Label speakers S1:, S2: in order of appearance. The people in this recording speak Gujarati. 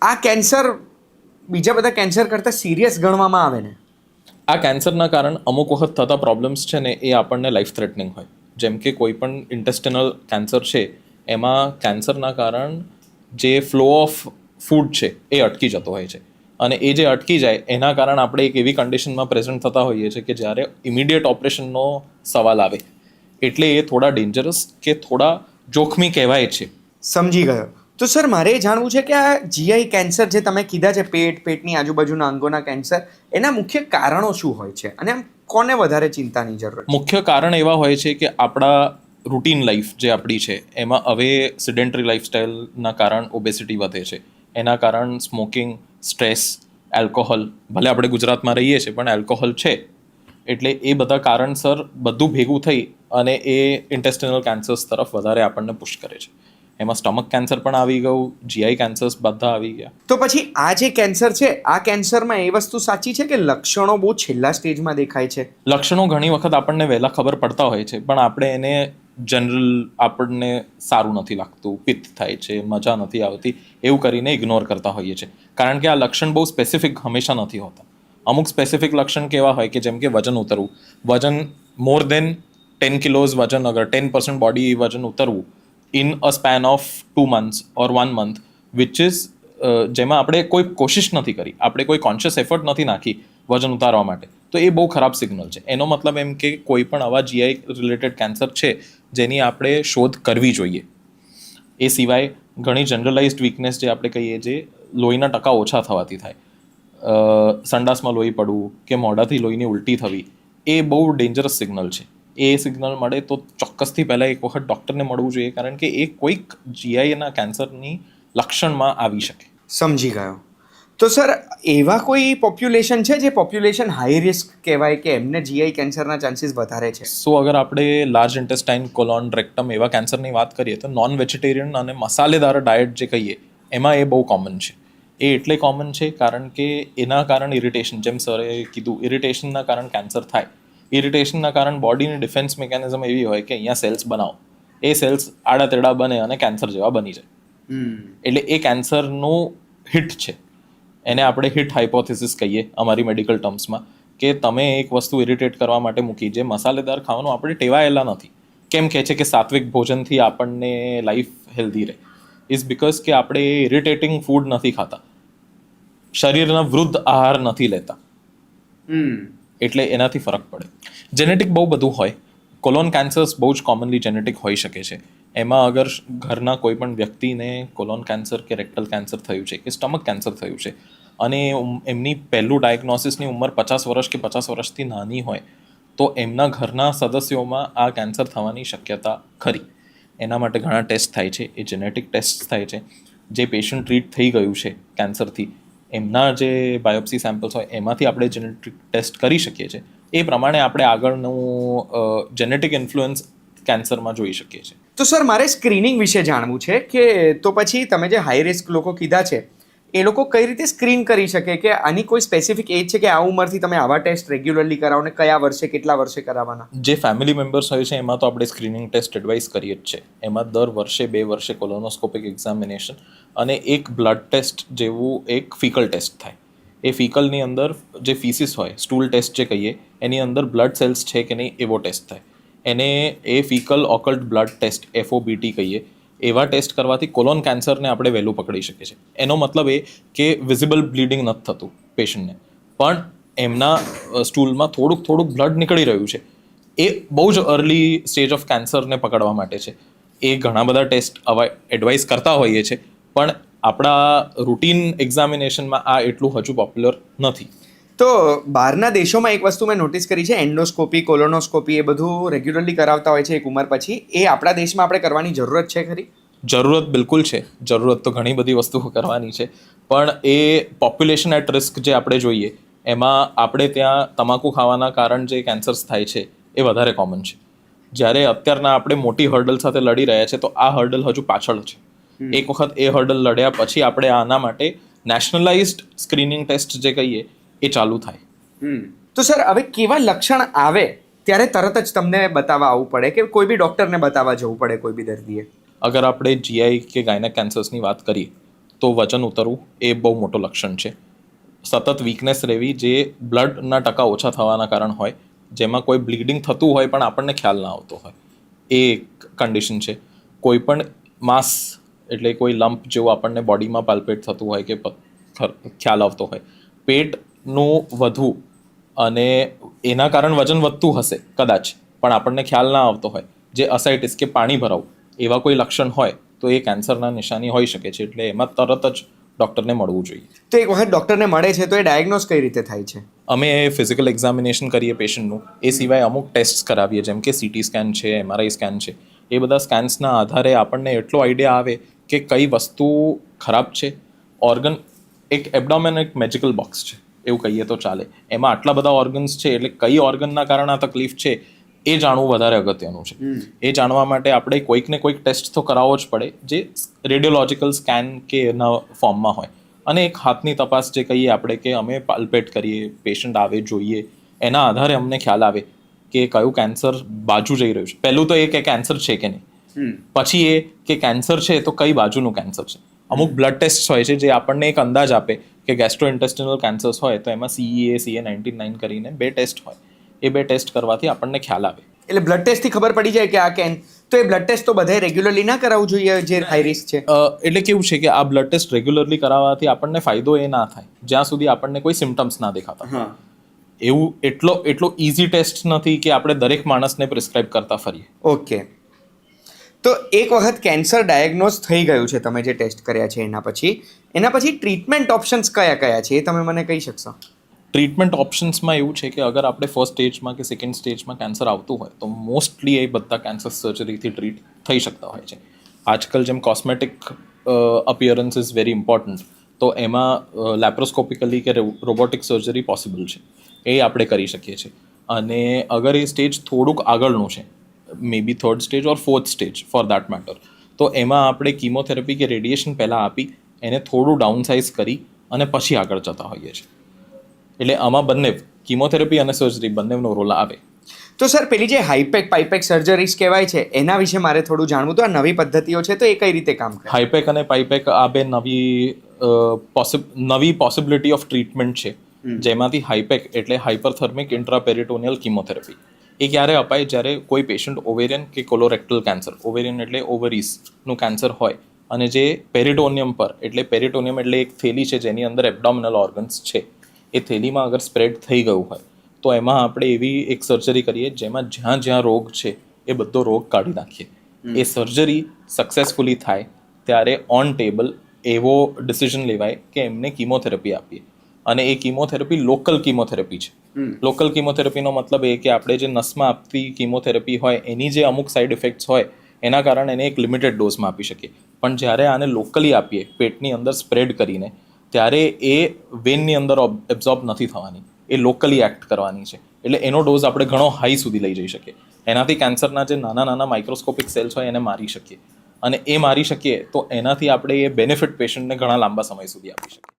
S1: આ કેન્સર બીજા બધા કેન્સર કરતાં સિરિયસ ગણવામાં આવે ને?
S2: આ કેન્સરના કારણ અમુક વખત થતા પ્રોબ્લેમ્સ છે ને એ આપણને લાઈફ થ્રેટનિંગ હોય. જેમ કે કોઈ પણ ઇન્ટેસ્ટિનલ કેન્સર છે એમાં કેન્સરના કારણ જે ફ્લો ઓફ ફૂડ છે એ અટકી જતો હોય છે, અને એ જે અટકી જાય એના કારણે આપણે એક એવી કન્ડિશનમાં પ્રેઝન્ટ થતા હોઈએ છીએ કે જ્યારે ઇમિડિયેટ ઓપરેશનનો સવાલ આવે, એટલે એ થોડા ડેન્જરસ કે થોડા જોખમી કહેવાય છે.
S1: સમજી ગયો. તો સર, મારે એ જાણવું છે કે આ જીઆઈ કેન્સર જે તમે કીધા છે, પેટની આજુબાજુના અંગોના કેન્સર, એના મુખ્ય કારણો શું હોય છે અને આમ કોને વધારે ચિંતાની જરૂર છે?
S2: મુખ્ય કારણ એવા હોય છે કે આપણા રૂટીન લાઈફ જે આપણી છે એમાં હવે સિડેન્ટરી લાઈફસ્ટાઈલના કારણ ઓબેસિટી વધે છે. એના કારણ સ્મોકિંગ, સ્ટ્રેસ, એલ્કોહોલ, ભલે આપણે ગુજરાતમાં રહીએ છીએ પણ એલ્કોહોલ છે, એટલે એ બધા કારણસર બધું ભેગું થઈ અને એ ઇન્ટેસ્ટિનલ કેન્સર્સ તરફ વધારે આપણને પુશ કરે છે. એમાં સ્ટમક કેન્સર પણ આવી ગયું, જીઆઈ કેન્સર્સ બધા આવી ગયા.
S1: તો પછી આ જે કેન્સર છે, આ કેન્સરમાં એ વસ્તુ સાચી છે કે લક્ષણો બહુ છેલ્લા સ્ટેજમાં દેખાય છે?
S2: લક્ષણો ઘણી વખત આપણને વહેલા ખબર પડતા હોય છે, પણ આપણે એને જનરલ આપણને સારું નથી લાગતું, પિત્ત થાય છે, મજા નથી આવતી, એવું કરીને ઇગ્નોર કરતા હોઈએ છીએ. કારણ કે આ લક્ષણ બહુ સ્પેસિફિક હંમેશા નથી હોતા. અમુક સ્પેસિફિક લક્ષણ કેવા હોય કે જેમ કે વજન ઉતરવું, વજન મોર દેન 10 કિલોઝ વજન, અગર 10% બોડી વજન ઉતરવું in a span of 2 months or 1 month, which is જેમાં આપણે કોઈ કોશિશ નથી કરી, આપણે કોઈ કોન્શિયસ એફર્ટ નથી નાખી વજન ઉતારવા માટે, તો એ બહુ ખરાબ સિગ્નલ છે. એનો મતલબ એમ કે કોઈ પણ આવા જીઆઈ રિલેટેડ કેન્સર છે જેની આપણે શોધ કરવી જોઈએ. એ સિવાય ઘણી જનરલાઇઝડ વીકનેસ જે આપણે કહીએ, જે લોહીના ટકા ઓછા થવાથી થાય, સંડાસમાં લોહી પડવું કે મોઢાથી લોહીની ઉલટી થવી, એ બહુ ડેન્જરસ સિગ્નલ છે. એ સિગ્નલ મળે તો ચોક્કસથી પહેલાં એક વખત ડૉક્ટરને મળવું જોઈએ, કારણ કે એ કોઈક જીઆઈના કેન્સરની લક્ષણમાં આવી શકે.
S1: સમજી ગયો. તો સર, એવા કોઈ પોપ્યુલેશન છે જે પોપ્યુલેશન હાઈ રિસ્ક કહેવાય કે એમને જીઆઈ કેન્સરના ચાન્સીસ વધારે છે?
S2: સો અગર આપણે લાર્જ ઇન્ટેસ્ટાઇન, કોલોન, રેક્ટમ એવા કેન્સરની વાત કરીએ તો નોન વેજીટેરિયન અને મસાલેદાર ડાયટ જે કહીએ એમાં એ બહુ કોમન છે. એ એટલે કોમન છે કારણ કે એના કારણે ઇરિટેશન, જેમ સરે કીધું, ઇરિટેશનના કારણ કેન્સર થાય. ઇરિટેશનના કારણ બોડીની ડિફેન્સ મિકેનિઝમ એવી હોય કે અહીંયા સેલ્સ બનાવો, એ સેલ્સ આડા તેડા બને અને કેન્સર જેવા બની જાય. એટલે એ કેન્સરનું હિટ છે. એને આપણે હિટ હાઇપોથિસિસ કહીએ અમારી મેડિકલ ટર્મ્સમાં, કે તમે એક વસ્તુ ઇરિટેટ કરવા માટે મૂકી જે મસાલેદાર ખાવાનું આપણે ટેવાયેલા નથી. કેમ કહે છે કે સાત્વિક ભોજનથી આપણને લાઈફ હેલ્ધી રહે? ઇઝ બિકોઝ કે આપણે ઇરિટેટિંગ ફૂડ નથી ખાતા, શરીરના વૃદ્ધ આહાર નથી લેતા, એટલે એનાથી ફરક પડે. જેનેટિક બહુ બધું હોય. કોલોન કેન્સર્સ બહુ જ કોમનલી જેનેટિક હોઈ શકે છે. એમાં અગર ઘરના કોઈ પણ વ્યક્તિને કોલોન કેન્સર કે રેક્ટલ કેન્સર થયું છે કે સ્ટમક કેન્સર થયું છે અને એમની પહેલું ડાયગ્નોસિસની ઉંમર 50 વર્ષ કે 50 વર્ષથી નાની હોય, તો એમના ઘરના સદસ્યોમાં આ કેન્સર થવાની શક્યતા ખરી. એના માટે ઘણા ટેસ્ટ થાય છે, એ જેનેટિક ટેસ્ટ થાય છે. જે પેશન્ટ ટ્રીટ થઈ ગયું છે કેન્સરથી, એમના જે બાયોપ્સી સેમ્પલ્સ હોય એમાંથી આપણે જેનેટિક ટેસ્ટ કરી શકીએ છીએ. એ પ્રમાણે આપણે આગળનું જેનેટિક ઇન્ફ્લુઅન્સ કેન્સરમાં જોઈ શકીએ છીએ.
S1: તો સર, મારે સ્ક્રીનિંગ વિશે જાણવું છે કે તો પછી તમે જે હાઈ રિસ્ક લોકો કીધા છે, એ લોકો કઈ રીતે સ્ક્રીન કરી શકે? કે આની કોઈ સ્પેસિફિક એજ છે કે આ ઉંમરથી તમે આવા ટેસ્ટ રેગ્યુલરલી કરાવો ને કયા વર્ષે, કેટલા વર્ષે કરાવવાના?
S2: જે ફેમિલી મેમ્બર્સ હોય છે એમાં તો આપણે સ્ક્રીનિંગ ટેસ્ટ એડવાઇસ કરીએ જ છે. એમાં દર વર્ષે 2 વર્ષે કોલોનોસ્કોપિક એક્ઝામિનેશન અને એક બ્લડ ટેસ્ટ જેવું એક ફિકલ ટેસ્ટ થાય. એ ફિકલની અંદર જે ફીસીસ હોય, સ્ટૂલ ટેસ્ટ જે કહીએ, એની અંદર બ્લડ સેલ્સ છે કે નહીં એવો ટેસ્ટ થાય. એને એ ફિકલ ઓકલ્ટ બ્લડ ટેસ્ટ, FOBT કહીએ, એવા ટેસ્ટ કરવાથી કોલોન કેન્સરને આપણે વહેલું પકડી શકીએ છીએ. એનો મતલબ એ કે વિઝિબલ બ્લીડિંગ નથી થતું પેશન્ટને, પણ એમના સ્ટૂલમાં થોડુંક બ્લડ નીકળી રહ્યું છે. એ બહુ જ અર્લી સ્ટેજ ઓફ કેન્સરને પકડવા માટે છે. એ ઘણા બધા ટેસ્ટ એડવાઇસ કરતા હોઈએ છીએ, પણ આપણા રૂટીન એક્ઝામિનેશનમાં આ એટલું હજુ પોપ્યુલર નથી.
S1: તો બહારના દેશોમાં એક વસ્તુ મેં નોટિસ કરી છે, એન્ડોસ્કોપી, કોલોનોસ્કોપી, એ બધું રેગ્યુલરલી કરાવતા હોય છે એક ઉંમર પછી. એ આપણા દેશમાં આપણે કરવાની જરૂરત છે ખરી?
S2: જરૂરત બિલકુલ છે. જરૂરત તો ઘણી બધી વસ્તુઓ કરવાની છે, પણ એ પોપ્યુલેશન એટ રિસ્ક જે આપણે જોઈએ એમાં આપણે ત્યાં તમાકુ ખાવાના કારણ જે કેન્સર્સ થાય છે એ વધારે કોમન છે. જ્યારે અત્યારના આપણે મોટી હર્ડલ સાથે લડી રહ્યા છે, તો આ હર્ડલ હજુ પાછળ છે. એક વખત એ હર્ડલ લડ્યા પછી આપણે આના માટે નેશનલાઇઝ્ડ સ્ક્રીનિંગ ટેસ્ટ જે કહીએ એ ચાલુ થાય.
S1: તો સર, હવે કેવા લક્ષણ આવે ત્યારે તરત જ તમને બતાવવા આવવું પડે કે કોઈ બી ડૉક્ટરને બતાવવા જવું પડે કોઈ બી દર્દીએ?
S2: અગર આપણે જીઆઈ કે ગાયનેક કેન્સર્સની વાત કરીએ તો વજન ઉતરવું એ બહુ મોટું લક્ષણ છે. સતત વીકનેસ રહેવી જે બ્લડના ટકા ઓછા થવાના કારણ હોય, જેમાં કોઈ બ્લીડિંગ થતું હોય પણ આપણને ખ્યાલ ના આવતો હોય, એ એક કન્ડિશન છે. કોઈ પણ માસ એટલે કોઈ લમ્પ જેવું આપણને બોડીમાં પાલ્પેટ થતું હોય કે ખ્યાલ આવતો હોય, પેટનું વધવું અને એના કારણ વજન વધતું હશે કદાચ પણ આપણને ખ્યાલ ના આવતો હોય, જે અસાઇટિસ કે પાણી ભરાવું એવા કોઈ લક્ષણ હોય તો એ કેન્સરના નિશાની હોઈ શકે છે. એટલે એમાં તરત જ ડૉક્ટરને મળવું જોઈએ.
S1: તો એક વખત ડૉક્ટરને મળે છે તો એ ડાયગ્નોઝ કઈ રીતે થાય છે?
S2: અમે ફિઝિકલ એક્ઝામિનેશન કરીએ પેશન્ટનું, એ સિવાય અમુક ટેસ્ટ કરાવીએ, જેમ કે CT સ્કેન છે, MRI સ્કેન છે. એ બધા સ્કેન્સના આધારે આપણને એટલો આઈડિયા આવે કે કઈ વસ્તુ ખરાબ છે. ઓર્ગન એક એબડોમેન એક મેજિકલ બોક્સ છે એવું કહીએ તો ચાલે. એમાં આટલા બધા ઓર્ગન્સ છે એટલે કઈ ઓર્ગનના કારણે આ તકલીફ છે એ જાણવું વધારે અગત્યનું છે. એ જાણવા માટે આપણે કોઈક ને કોઈક ટેસ્ટ તો કરાવવો જ પડે, જે રેડિયોલોજિકલ સ્કેન કે એના ફોર્મમાં હોય. અને એક હાથની તપાસ જે કહીએ આપણે કે અમે પાલ્પેટ કરીએ, પેશન્ટ આવે જોઈએ, એના આધારે અમને ખ્યાલ આવે કે કયું કેન્સર બાજુ જઈ રહ્યું છે. પહેલું તો એ કે કેન્સર છે કે નહીં, પછી એ કે કેન્સર છે તો કઈ બાજુનું કેન્સર છે. અમુક બ્લડ ટેસ્ટ હોય છે જે આપણને એક અંદાજ આપે કે ગેસ્ટ્રોઇન્ટેસ્ટિનલ કેન્સર્સ હોય તો એમાં CA-99 કરીને 2 ટેસ્ટ હોય. એ 2 ટેસ્ટ કરવાથી આપણને ખ્યાલ આવે.
S1: એટલે બ્લડ ટેસ્ટથી ખબર પડી જાય કે આ તો એ બ્લડ ટેસ્ટ તો બધાએ રેગ્યુલરલી ના કરાવવું જોઈએ જે હાઈ રિસ્ક છે?
S2: એટલે કેવું છે કે આ બ્લડ ટેસ્ટ રેગ્યુલરલી કરાવવાથી આપણને ફાયદો એ ના થાય જ્યાં સુધી આપણને કોઈ સિમ્ટમ્સ ના દેખાતા. એવું એટલો ઇઝી ટેસ્ટ નથી કે આપણે દરેક માણસને પ્રિસ્ક્રાઇબ કરતા ફરીએ.
S1: ઓકે. તો એક વખત કેન્સર ડાયગ્નોઝ થઈ ગયું છે, તમે જે ટેસ્ટ કર્યા છે એના પછી ટ્રીટમેન્ટ ઓપ્શન્સ કયા કયા છે એ તમે મને કહી શકશો?
S2: ટ્રીટમેન્ટ ઓપ્શન્સમાં એવું છે કે અગર આપણે ફર્સ્ટ સ્ટેજમાં કે સેકન્ડ સ્ટેજમાં કેન્સર આવતું હોય તો મોસ્ટલી એ બધા કેન્સર સર્જરીથી ટ્રીટ થઈ શકતા હોય છે. આજકાલ જેમ cosmetic appearance is very important, તો એમાં લેપ્રોસ્કોપિકલી કે રોબોટિક સર્જરી પોસિબલ છે, એ આપણે કરી શકીએ છીએ. અને અગર એ સ્ટેજ થોડુંક આગળનું છે, મે બી 3rd stage or 4th stage for that matter, તો એમાં આપણે કીમોથેરાપી કે રેડિયેશન પહેલાં આપી એને થોડું ડાઉનસાઇઝ કરી અને પછી આગળ જતા હોઈએ છીએ. એટલે આમાં બંને કીમોથેરાપી અને સર્જરી બંનેનો રોલ આવે.
S1: તો સર પેલી જે હાઈપેક પાઇપેક સર્જરીઝ કહેવાય છે એના વિશે મારે થોડું જાણવું. તો આ નવી પદ્ધતિઓ છે તો એ કઈ રીતે કામ કરે?
S2: હાઈપેક અને પાઇપેક આ બે નવી પોસિબિલિટી ઓફ ટ્રીટમેન્ટ છે, જેમાંથી હાઈપેક એટલે હાઇપરથર્મિક ઇન્ટ્રાપેરિટોનિયલ કીમોથેરાપી. એ ક્યારે અપાય? જ્યારે કોઈ પેશન્ટ ઓવેરિયન કે કોલોરેક્ટલ કેન્સર, ઓવેરિયન એટલે ઓવરીઝનું કેન્સર હોય અને જે પેરિટોનિયમ પર, એટલે પેરિટોનિયમ એટલે એક થેલી છે જેની અંદર એબડોમિનલ ઓર્ગન્સ છે, એ થેલીમાં અગર સ્પ્રેડ થઈ ગયું હોય તો એમાં આપણે એવી એક સર્જરી કરીએ જેમાં જ્યાં જ્યાં રોગ છે એ બધો રોગ કાઢી નાખીએ. એ સર્જરી સક્સેસફુલી થાય ત્યારે ઓન ટેબલ એવો ડિસિઝન લેવાય કે એમને કીમોથેરાપી આપીએ. અને એ કીમોથેરાપી લોકલ કીમોથેરાપી છે. લોકલ કીમોથેરાપીનો મતલબ એ કે આપણે જે નસમાં આપતી કીમોથેરાપી હોય એની જે અમુક સાઇડ ઇફેક્ટ્સ હોય એના કારણે એને એક લિમિટેડ ડોઝમાં આપી શકીએ. પણ જ્યારે આને લોકલી આપીએ, પેટની અંદર સ્પ્રેડ કરીને, ત્યારે એ વેનની અંદર એબ્ઝોર્બ નથી થવાની, એ લોકલી એક્ટ કરવાની છે. એટલે એનો ડોઝ આપણે ઘણો હાઈ સુધી લઈ જઈ શકીએ. એનાથી કેન્સરના જે નાના નાના માઇક્રોસ્કોપિક સેલ્સ હોય એને મારી શકીએ. અને એ મારી શકીએ તો એનાથી આપણે એ બેનિફિટ પેશન્ટને ઘણા લાંબા સમય સુધી આપી શકીએ.